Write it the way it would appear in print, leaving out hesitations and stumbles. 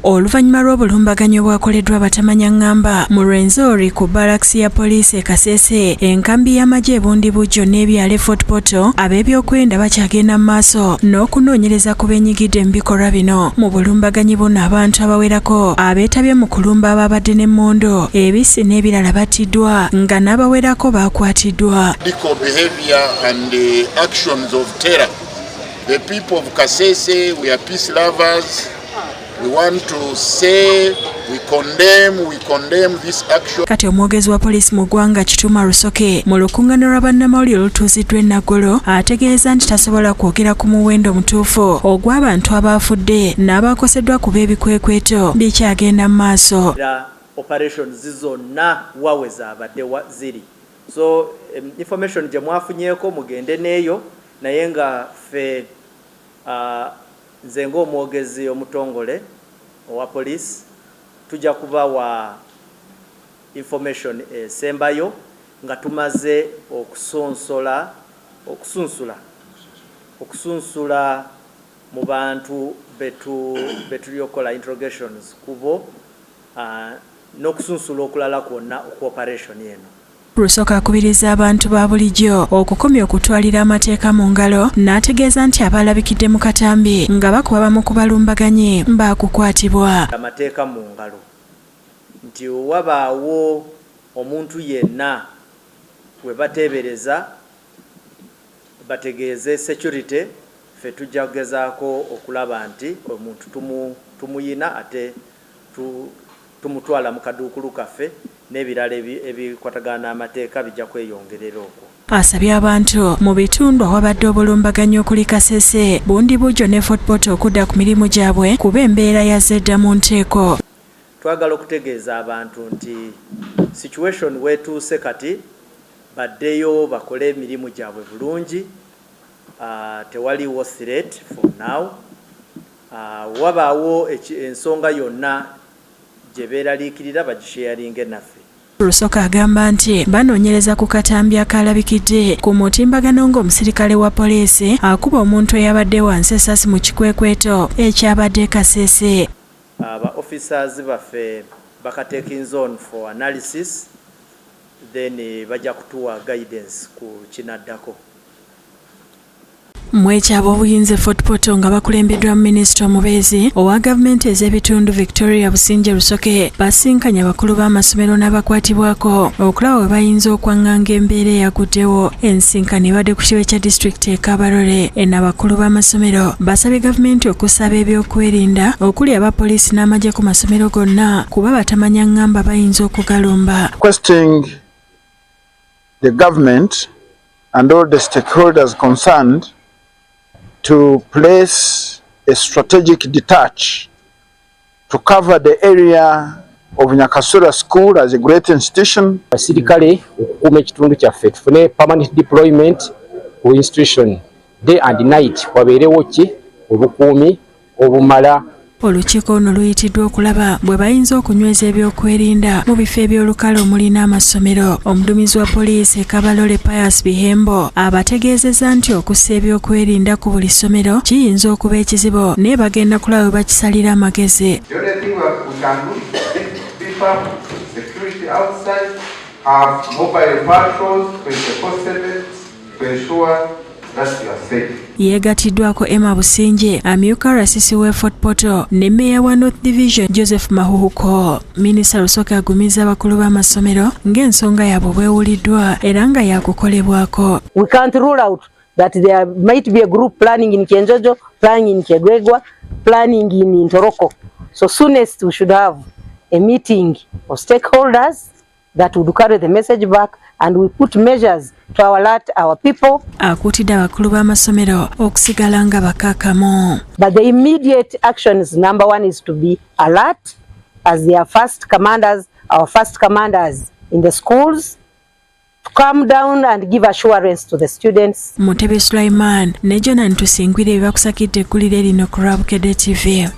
Oluvannyuma lw'obulumbaganyi obwakoleddwa abatamanya ngamba mu Rwenzori ku barracks ya poliisi e Kasese, enkambi y'amagye e Bundibugyo n'ebyalo Fort Portal, ab'ebyokwenda bakyagenda mu maaso n'okunoonyereza ku beenyigidde mu bikolwa bino. Mu bulumbaganyi buno abantu abawerako abeetabye mu kulumba ababadde n'emmondo, ebisi n'ebirala battiddwa nga n'abawerako baakwatiddwa. The people of Kasese, we are peace lovers. We want to say we condemn this action. Kati omwogezi wa poliisi mu ggwanga Kituma Rusoke mu lukuŋŋaana lwa bannamawulire olutuuziddwa e Nagolo ategeeza nti tasobola kwogera ku muwendo mutuufu ogw'abantu abaafudde n'abaakoseddwa kuba ebikwekweto bikyagenda mu maaso. Operations zonna waweza abadde ziri. So information gye mwafunyeeko mugende neeyo, naye nga ffe nze ng'omwogezi omutongole owa poliisi tujja kuba wa information esembayo nga tumaze okusunsula mu bantu betuli okukola interrogations kubo n'okusunsula okulala kwonna ku operation eno. Rusoka akubiriza abantu ba bulijjo okukomya okutwalira amateeka mu ngalo, n'ategeeza nti abalabikidde mu katambi nga bakuba bamu ku balumbaganyi baakukwatibwa. Amateeka mu ngalo nti wabaawo omuntu yenna we bateebereza bategeeze security, ffe tujja kugezaako okulaba nti omuntu tumuyina ate tumutwala mu kaduukulu kaffe n'ebirala ebikwatagana amateeka bijja kweyongerera okwo. Asabye abantu mu bitundu awabadde obulumbaganyi okuli Kasese, Bundibugyo ne Fort Portal okudda ku mirimu gyabwe kuba embeera yazedda mu nteeko. Twagala okutegeeza abantu nti situation wetuuse kati baddeyo bakole emirimu gyabwe bulungi, tewaliwo threat for now. Wabaawo ensonga yonna gye beeraliikirira bagisharinge naffe. Rusoka agamba nti banoonyereza ku katambi akalabikidde ku mutimbagano ng'omusirikale wa poliisi akuba omuntu eyabadde wansi essaasi mu kikwekweto ekyabadde Kasese. Aba officers baffe bakatekinze on for analysis, then bajja kutuwa guidance ku kinaddako. Mwekyabo obuyinza Fort Portal nga bakulembeddwa mu minisita omubeezi owa gavumenti ez'ebitundu Victoria Businje Rusoke basinkanya abakulu b'amasomero n'abakwatibwako okulaba we bayinza okwaŋŋanga embeera eyaguddewo. Ensinkano ebadde ku kibe kya disitulikiti e Kabarole. Abakulu b'amasomero basabye gavumenti okusaba ebyokwerinda okuli abapoliisi n'amagye ku masomero gonna kuba batamanya ngamba bayinza okugalumba. Requesting the government and all the stakeholders concerned to place a strategic detach to cover the area of Nyakasura School as a great institution. Basirikale okukuuma ekitundu kyaffe tufune permanent deployment ku institution day and night wabeerewo ki obukuumi obumala. Olukiiko ono luyitiddwa okulaba bwe bayinza okunyweza ebyokwerinda mu bifo eby'olukale omuli n'amasomero. Omuduumizi wa poliisi e Kabalole Pius Bihembo abategeezezza nti okussa ebyokwerinda ku buli ssomero kiyinza okuba ekizibu naye bagenda kulaba bwe bakisalira amagezi. Yeegatiddwako Emma Businje, amyuka rasisi w'e Fort Portal ne Meya wa North Division Joseph Mahuhuko. Minisita Rusoke agumiza abakulu b'amasomero ng'ensonga yaabwe bwewuliddwa era nga yakukolebwako. We can't rule out that there might be a group planning in Kyenjojo, planning in Kyegwegwa, planning in Ntoroko. So soonest we should have a meeting of stakeholders that would carry the message back and we put measures to alert our people. Akuutidde abakulu b'amasomero okusigala nga bakaakamu. But the immediate actions, number one, is to be alert as their first commanders, our first commanders in the schools, to calm down and give assurance to the students. Mutebi Sulaiman ne Jonan Tusingwire bakusakidde eggulire lino ku Bukedde TV.